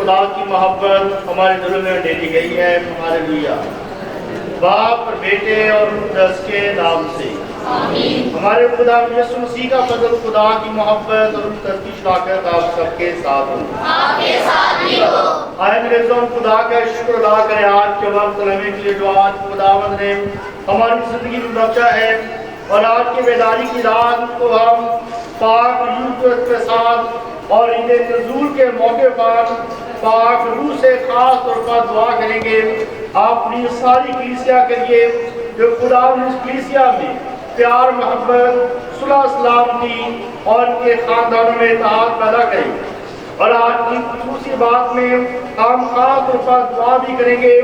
खुदा की मोहब्बत हमारे दिलों में डेली गई है। हालेलुया। बाप और बेटे और दस के नाम से आमीन। हमारे खुदा यीशु मसीह का फजल, खुदा की मोहब्बत और उसकी शफाकत आप सबके साथ हो, आपके साथ भी हो। आए मेरे दोस्तों, खुदा का शुक्र अदा करें आज के वक्त हमें के लिए जो आज खुदावंद ने हमारी जिंदगी में बख्शा है, और आज की बेदारी की रात को हम पाक रूह के साथ और ईद नज़ूर के मौके पर पाक रूह से खास तौर पर दुआ करेंगे। आप अपनी सारी कलीसिया करिए जो खुदा इस कलीसिया में प्यार, मोहब्बत, सुलह सलामती और इनके खानदानों में इत्तेहाद पैदा करें। और आज की दूसरी बात में हम खास तौर पर दुआ भी करेंगे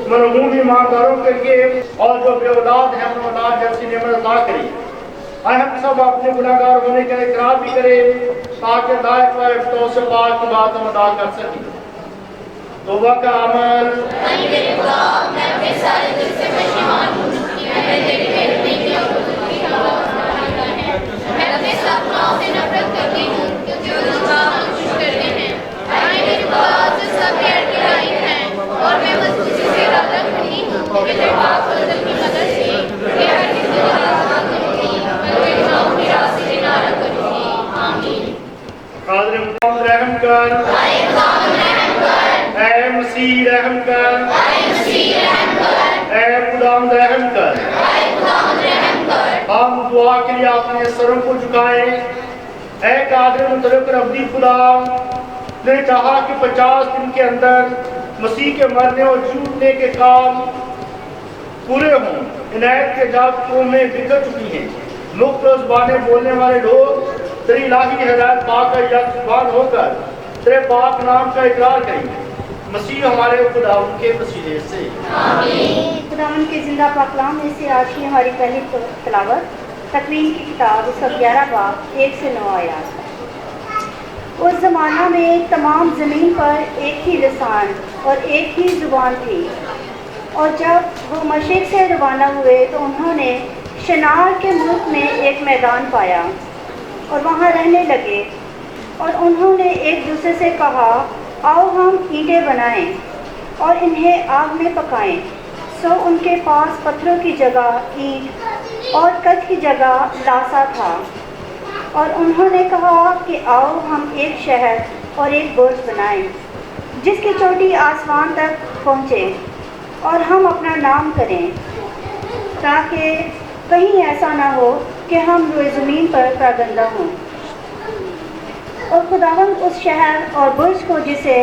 मरहूम ईमानदारों के लिए, और जो बे औलाद हैं उन औलाद जैसी नेमत अता करें। हम सब अपने गुनाहगार होने का इकरार भी करें ताकि दायक व तो से पाक की बात हम अदा कर सकें। तौबा का अमल। मेरे खुदा, मैं अपने सारे दिल से परेशान हूं कि मैंने तेरी बेइज्जती की और बुजुर्ग की आवाज़ मानी है। मैं अपने सब गुनाहों से नफरत करती हूँ जो उसका कोशिश करते हैं। मेरे खुदा से सब गैर गिराई हैं और मैं मजबूती से इरादा करती हूँ कि तेरे पाक फजल की मदद से ये हर किसी को आज़ाद करूँगी, बल्कि गुनाहों की राह से किनारा करूँगी। आमीन। कादिर रहम कर, ऐ मसीह रहम कर, ऐ खुदावंद रहम कर। हम दुआ के लिए अपने सरों को झुकाएं। ऐ कादिर मुतलक अब्दी खुदा ने चाहा कि 50 दिन के अंदर मसीह के मरने और जूटने के काम पूरे हों। इनायत के जात कौमें बिखर चुकी हैं। मुख्तलिफ ज़ुबानें बोलने वाले लोग तेरी इलाही हिदायत पाकर एक ज़ुबान होकर तेरे पाक नाम का इकरार करें। मसीह हमारे खुदावंद के वसीले से आमीन। खुदावंद के जिंदा पाक कलाम में से आज की हमारी पहली तिलावत तकवीन की किताब उसका 11 बाब 1 से 9 आयत। उस ज़माना में तमाम ज़मीन पर एक ही लिसान और एक ही ज़ुबान थी, और जब वो मशरिक़ से रवाना हुए तो उन्होंने शिनार के मुल्क में एक मैदान पाया और वहाँ रहने लगे। और उन्होंने एक दूसरे से कहा, आओ हम ईंटें बनाएं और इन्हें आग में पकाएं। सो उनके पास पत्थरों की जगह ईंट और कच की जगह लासा था। और उन्होंने कहा कि आओ हम एक शहर और एक बुर्ज बनाएं जिसकी चोटी आसमान तक पहुँचे, और हम अपना नाम करें, ताकि कहीं ऐसा ना हो कि हम रोए ज़मीन पर प्रागंदा हों। और खुदावंद उस शहर और बुर्ज को जिसे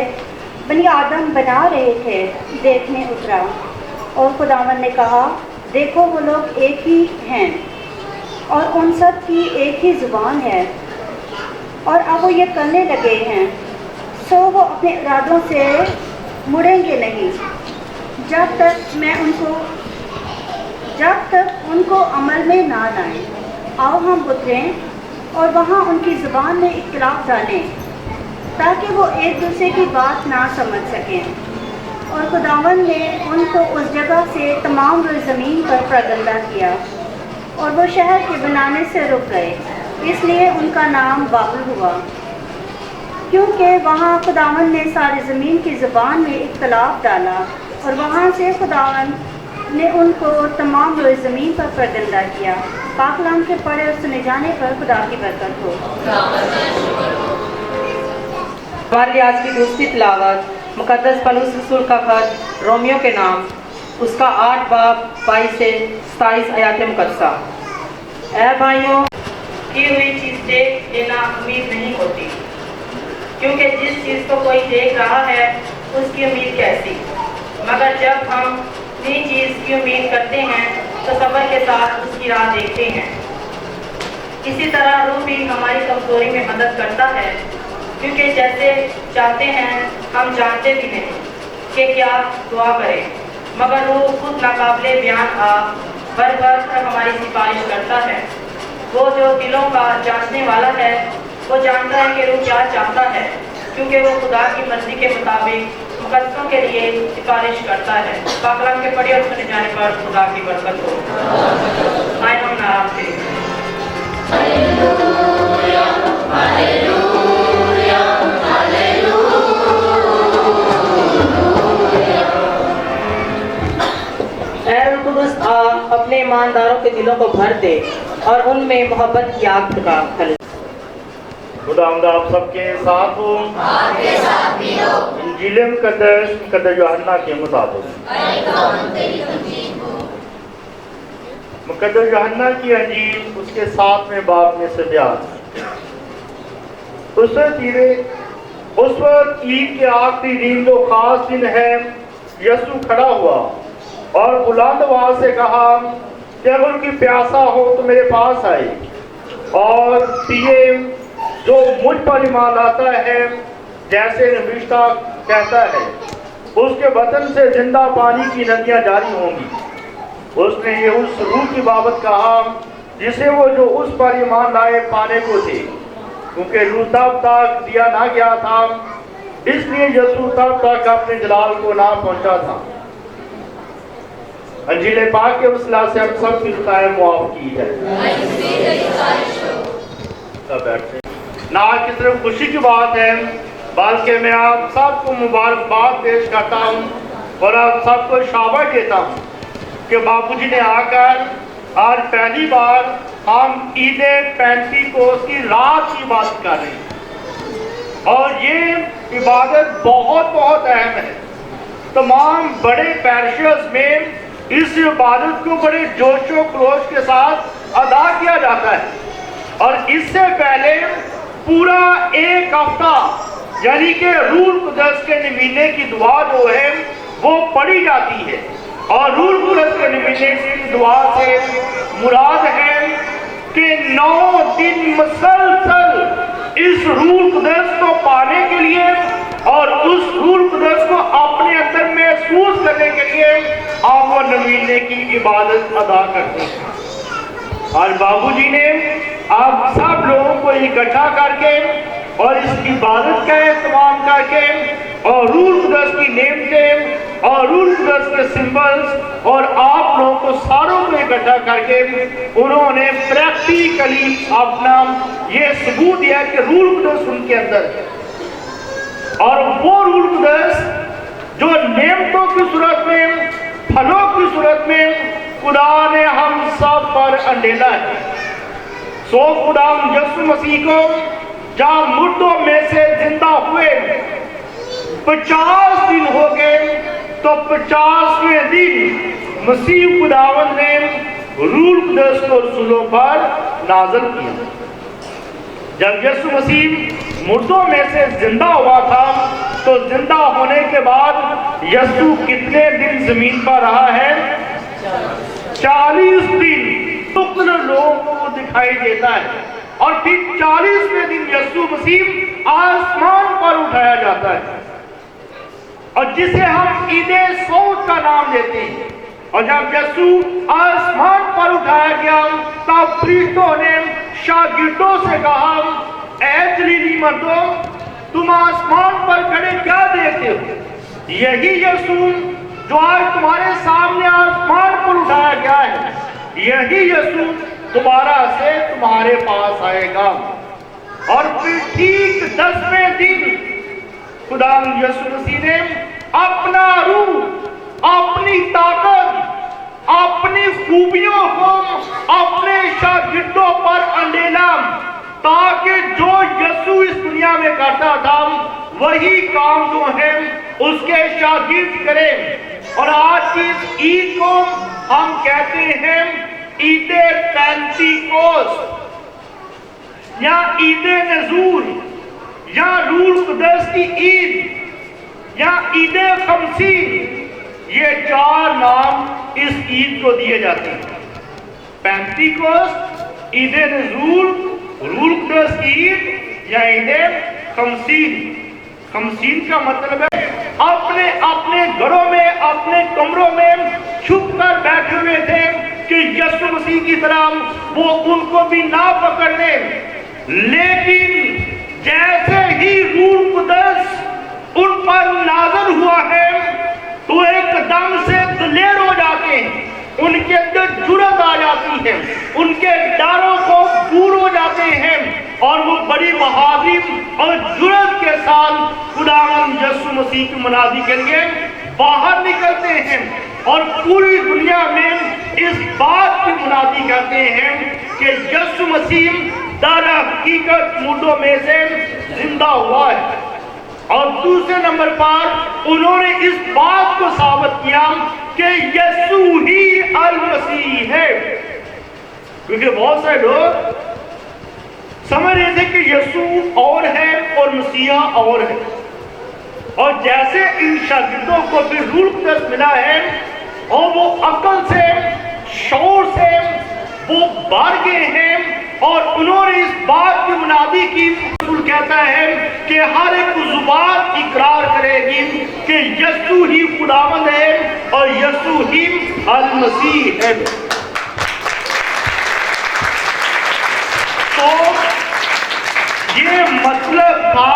बनी आदम बना रहे थे देखने उतरा, और खुदावंद ने कहा, देखो वो लोग एक ही हैं और उन सब की एक ही ज़ुबान है, और अब वो ये करने लगे हैं, सो वो अपने इरादों से मुड़ेंगे नहीं जब तक उनको अमल में ना लाएं। आओ हम उतरें और वहाँ उनकी ज़ुबान में इख्तिलाफ डालें ताकि वो एक दूसरे की बात ना समझ सकें। और खुदावंद ने उनको उस जगह से तमाम रोए ज़मीन पर प्रागंदा किया, और वो शहर के बनाने से रुक गए, इसलिए उनका नाम बाबुल हुआ, क्योंकि वहाँ खुदावंद ने सारी ज़मीन की ज़ुबान में इख्तिलाफ डाला। और वहाँ से खुदावंद ने उनको तमाम रोए ज़मीन पर प्रागंदा किया। पाक कलाम के पढ़े और सुने जाने पर खुदा की बरकत हो। हमारे लिए आज की दूसरी तिलावत मुकद्दस पौलुस रसूल का खत रोमियो के नाम उसका 8 बाब 22 से 27 आयत मुकद्दसा। ऐ भाइयों, की हुई चीज़ देख लेना उम्मीद नहीं होती, क्योंकि जिस चीज़ को कोई देख रहा है उसकी उम्मीद कैसी। मगर जब हम नई चीज़ की उम्मीद करते हैं तो सब्र के साथ उसकी राह देखते हैं। इसी तरह रूह भी हमारी कमज़ोरी में मदद करता है, क्योंकि जैसे चाहते हैं हम जानते भी नहीं कि क्या दुआ करें, मगर रूह खुद नाकाबिले बयान भर कर हमारी सिफारिश करता है। वो जो दिलों का जांचने वाला है वो जानता है कि रूह क्या चाहता है, क्योंकि वो खुदा की मर्जी के मुताबिक मुकद्दसों के लिए सिफारिश करता है। पाक कलाम के पढ़े और सुने जाने पर खुदा की बरकत हो। आए हम नाम से हालेलुया, हालेलुया, हालेलुया। दिलों को भर दे और उनमें मोहब्बत की आग भड़का। खुदावंद आप सबके साथ हो, आपके साथ भी हो। इंजील मुकद्दस यूहन्ना के मुताबिक अरे खुदावंद तेरी तमजीद हो। मुकद्दस यूहन्ना की अंजील उसके 7वें बाब में से बयान। उस वक्त ईद के आखिरी दिन जो खास दिन है, यसु खड़ा हुआ और बुलंद आवाज से कहा कि अगर कोई प्यासा हो तो मेरे पास आए और पिए। जो मुझ पर ईमान लाता है, जैसे नबिश्ता कहता है, उसके बदन से जिंदा पानी की नदियां जारी होंगी। उसने ये उस रूह की बाबत कहा जिसे वो जो उस पर ईमान लाए पाने को थे, क्योंकि रूह तब तक दिया ना गया था, इसलिए यसू तब तक अपने जलाल को ना पहुंचा था। अंजील पाक के वसीला से हम सब की खताएं मुआफ की जाए। बैठे ना कि सिर्फ खुशी की बात है, बल्कि मैं आप सबको मुबारकबाद पेश करता हूँ और आप सबको शाबाश देता हूँ कि बापूजी ने आकर आज पहली बार हम ईद पेंतीकोस्त की रात की बात कर रहे हैं और ये इबादत बहुत बहुत अहम है। तमाम बड़े पैरिशेस में इस इबादत को बड़े जोशो खरोश के साथ अदा किया जाता है और इससे पहले पूरा एक हफ्ता यानी कि रूह कुदस के नमीने की दुआ जो है वो पढ़ी जाती है और रूह कुदस के नमीने की दुआ से मुराद है कि 9 दिन मुसलसल इस रूह कुदस को पाने के लिए और उस रूह कुदस को अपने अंदर महसूस करने के लिए आप वो नमीने की इबादत अदा करते हैं। और बाबूजी ने आप सब लोगों को इकट्ठा करके और इस इबादत का एहतमाम करके और रूह कुदस की नेमतें और रूह कुदस के सिंबल्स और आप लोगों को सारों को इकट्ठा करके उन्होंने प्रैक्टिकली अपना ये सबूत दिया कि रूह कुदस उनके अंदर है और वो रूह कुदस जो नेमतों की सूरत में, फलों की सूरत में खुदा ने हम सब पर अंडेला है। सो खुदा यसु मसीह को जब मुर्दों में से जिंदा हुए 50 दिन हो गए तो 50वें दिन मसीह खुदावंद ने रूह कुदस को रसूलों पर नाज़िल किया। जब यसु मसीह मुर्दों में से जिंदा हुआ था तो जिंदा होने के बाद यसु कितने दिन जमीन पर रहा है? 40 दिन लोगों को दिखाई देता है और फिर 40वें दिन यसु मसीह आसमान पर उठाया जाता है और जिसे हम ईदे सौद का नाम देते हैं। और जब यसु आसमान पर उठाया गया तब फरिश्तों ने शागिर्दों से कहा, ऐ जलीली मर्दों, तुम आसमान पर खड़े क्या देखते हो? यही यसु जो आज तुम्हारे सामने आसमान पर उठाया गया है, यही यसु दोबारा से तुम्हारे पास आएगा। और फिर ठीक 10वें दिन खुदा यसु मसीह ने अपना रूह, अपनी ताकत, अपनी खूबियों को अपने शागिर्दों पर अंडेला, ताकि जो यसु इस दुनिया में करता था वही काम जो है उसके शागिर्द करें। और आज की इस ईद को हम कहते हैं ईदे पेंतीकोस्त या ईदे नजूर या रूह कुदस की ईद या ईदे खमसीन, ये 4 नाम इस ईद को दिए जाते हैं। पेंतीकोस्त, ईदे नजूर, रूह कुदस की ईद या ईदे खमसीन। खमसीन का मतलब है अपने अपने घरों में, अपने कमरों में छुप कर बैठे हुए थे कि यसु मसीह की तरह वो उनको भी ना पकड़ ले। लेकिन जैसे ही रूह कुदस उन पर नाज़िल हुआ है तो एकदम से दिलेर हो जाते हैं, उनके अंदर जुर्रत आ जाती है, उनके डरों को दूर हो जाते हैं और वो बड़ी बहादुरी और जुर्रत के साथ खुदावंद यसु मसीह की मुनादी के लिए बाहर निकलते हैं। اور پوری دنیا میں اس بات کی منادی کرتے ہیں کہ یسوع مسیح در حقیقت مردوں میں سے زندہ ہوا ہے۔ اور دوسرے نمبر پر انہوں نے اس بات کو ثابت کیا کہ یسوع ہی المسیح ہے، کیونکہ بہت سے لوگ سمجھ رہے تھے کہ یسوع اور ہے اور مسیح اور ہے، اور جیسے ان شاگردوں کو بھی روح القدس ملا ہے اور وہ عقل سے شعور سے وہ بڑھ گئے ہیں، اور انہوں نے اس بات کی منادی کی، رسول کہتا ہے کہ ہر ایک زبان اقرار کرے گی کہ یسوع ہی خداوند ہے اور یسوع ہی المسیح ہے۔ تو یہ مطلب تھا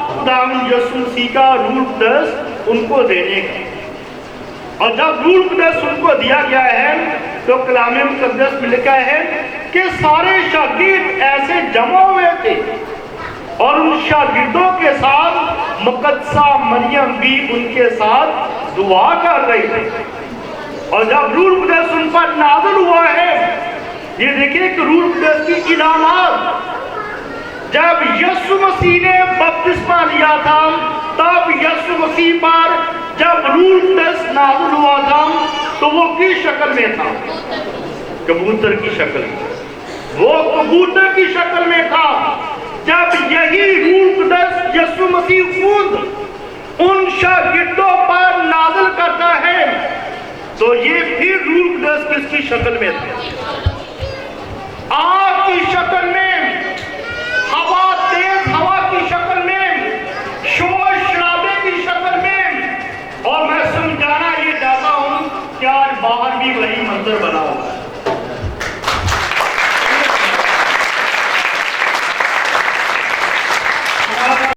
خداوند یسوع مسیح کا روح القدس ان کو دینے کا، اور جب روح القدس ان کو دیا گیا ہے تو کلام مقدس میں لکھا ہے کہ سارے شاگرد ایسے جمع ہوئے تھے، اور ان شاگردوں کے ساتھ مقدسہ مریم بھی ان کے ساتھ دعا کر رہی تھی۔ اور جب روح القدس ان پر نازل ہوا ہے، یہ دیکھیں کہ روح القدس کی علامات، جب یسوع مسیح نے بپتسمہ لیا تھا تب یسوع مسیح پر جب روح القدس نازل ہوا تھا تو وہ کس شکل میں تھا؟ کبوتر کی شکل میں، وہ کبوتر کی شکل میں تھا۔ جب یہی روح القدس یسوع مسیح خود ان شاگردوں پر نازل کرتا ہے تو یہ پھر روح القدس کس کی شکل میں تھا؟ آگ کی شکل میں، ہوا، تیز ہوا کی شکل میں، شور شرابے کی شکل میں۔ اور میں سمجھانا یہ چاہتا ہوں کہ آج باہر بھی وہی منظر بنا ہوا ہے۔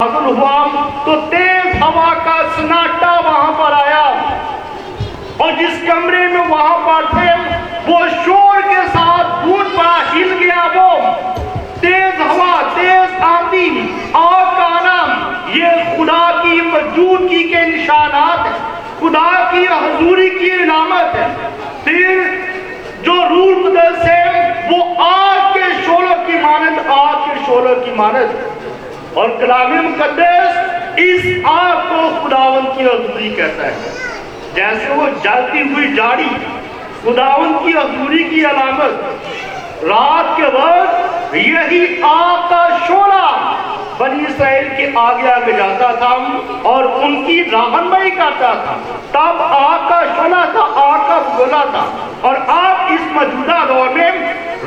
نازل ہوا تو تیز ہوا کا سناٹا وہاں پر آیا، اور جس کمرے میں وہاں پر تھے وہ شور کے ساتھ گونج پڑا، ہل گیا۔ وہ تیز ہوا، تیز آندھی، آگ کا آنا، یہ خدا کی موجودگی کے نشانات ہیں، خدا کی حضوری کی علامت ہے۔ پھر جو روح القدس ہے وہ آگ کے شعلوں کی مانند، آگ کے شعلوں کی مانند، اور کلام مقدس اس آگ کو خداوند کی حضوری کہتا ہے۔ جیسے وہ جلتی ہوئی جاڑی خداوند کی حضوری کی علامت، رات کے وقت یہی آگ کا شعلہ بنی اسرائیل کے آگے آگے جاتا تھا اور ان کی رہنمائی کرتا تھا۔ تب آگ کا شعلہ تھا، آگ کا گولا تھا، اور اب اس موجودہ دور میں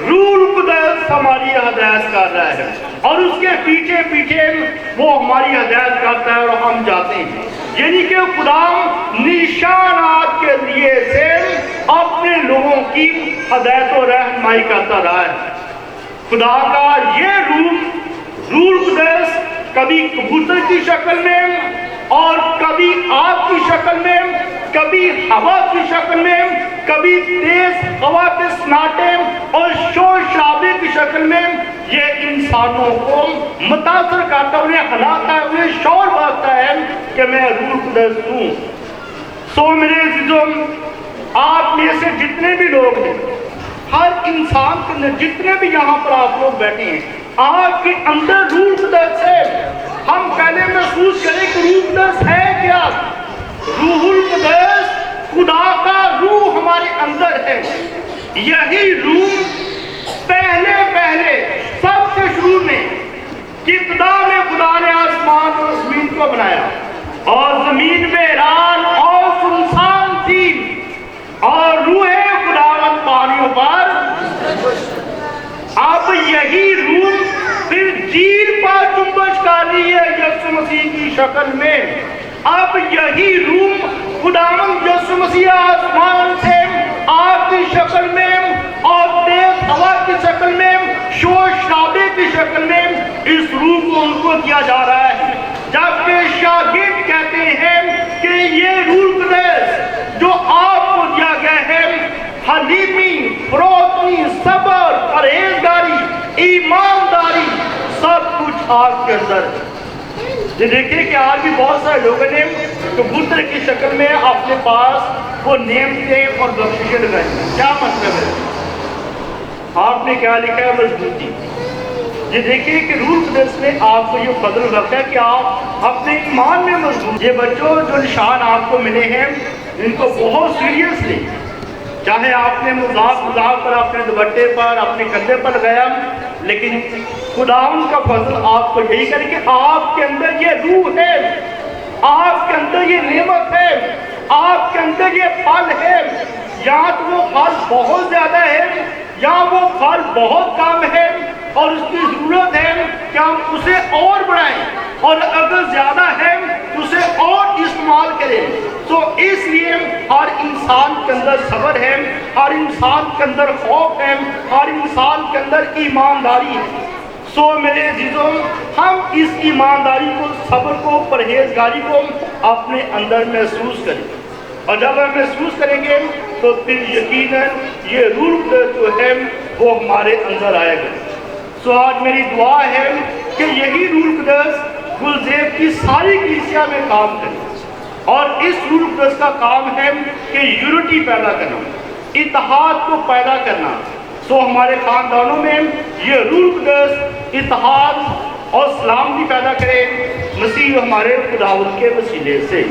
روح القدس ہماری ہدایت کر رہا ہے، اور اس کے پیچھے پیچھے وہ ہماری ہدایت کرتا ہے اور ہم جاتے ہیں۔ یعنی کہ خدا نشانات کے ذریعے سے اپنے لوگوں کی ہدایت و رہنمائی کرتا رہا ہے۔ خدا کا یہ روح القدس کبھی کبوتر کی شکل میں، اور کبھی آگ کی شکل میں، کبھی ہوا کی شکل میں، کبھی تیز ہوا کے سناٹے اور شور شرابے کی شکل میں یہ انسانوں کو متاثر کرتا ہے، انہیں ہلاتا ہے، انہیں شور بھرتا ہے کہ میں روح القدس ہوں۔ سو میرے عزیزوں، آپ میں سے جتنے بھی لوگ ہیں، ہر انسان کے اندر جتنے بھی یہاں پر آپ لوگ بیٹھے ہیں، آپ کے اندر روح القدس ہے۔ ہم پہلے محسوس کریں کہ روح القدس ہے کیا؟ روح القدس خدا کا روح ہمارے اندر ہے۔ یہی روح پہلے سب سے شروع میں ابتدا میں خدا نے آسمان اور زمین کو بنایا، اور زمین ویران اور سنسان تھی، اور روح خداوند پانیوں پر۔ اب یہی روح پھر جھیل پر جنبش کر رہی ہے یسوع مسیح کی شکل میں۔ اب یہی روح خداوند یسوع مسیح آسمان سے آگ کی شکل میں اور تیز ہوا کی شکل میں، شور شرابے کی شکل میں اس روح کو ان کو دیا جا رہا ہے۔ جبکہ شاگرد کہتے ہیں کہ یہ روح القدس جو آپ کو دیا گیا ہے، حلیمی، فروتنی، صبر، پرہیزگاری، ایمانداری، سب کچھ آپ کے اندر ہے۔ یہ دیکھیں کہ آج بھی بہت سارے لوگوں نے کبوتر کی شکل میں اپنے پاس وہ نعمتیں اور بخششیں لگائیں گے۔ کیا مطلب ہے؟ آپ نے کیا لکھا ہے؟ مضبوطی۔ یہ دیکھیے کہ روح القدس نے آپ کو یہ فضل رکھا ہے کہ آپ اپنے ایمان میں مضبوط۔ یہ بچوں جو نشان آپ کو ملے ہیں ان کو بہت سیریسلی، چاہے آپ نے مذاق پر، اپنے دوپٹے پر، اپنے کندھے پر لگایا، لیکن خداوند کا فضل آپ کو یہی کرے کہ آپ کے اندر یہ روح ہے، آپ کے اندر یہ نعمت ہے، آپ کے اندر یہ پھل ہے۔ یا تو وہ پھل بہت زیادہ ہے یا وہ پھل بہت کم ہے، اور اس کی ضرورت ہے کہ ہم اسے اور بڑھائیں، اور اگر زیادہ ہے تو اسے اور استعمال کریں۔ تو اس لیے ہر انسان کے اندر صبر ہے، ہر انسان کے اندر خوف ہے، ہر انسان کے اندر ایمانداری ہے۔ سو میرے عزیزوں، ہم اس ایمانداری کو، صبر کو، پرہیزگاری کو اپنے اندر محسوس کریں، اور جب ہم محسوس کریں گے تو پھر یقیناً یہ روح القدس جو ہے وہ ہمارے اندر آئے گا۔ سو آج میری دعا ہے کہ یہی روح القدس گلزیب کی ساری کلیسیا میں کام کرے، اور اس روح القدس کا کام ہے کہ یونٹی پیدا کرنا، اتحاد کو پیدا کرنا۔ سو ہمارے خاندانوں میں یہ روح القدس اتحاد اور سلامتی پیدا کرے، مسیح ہمارے خداوند کے وسیلے سے۔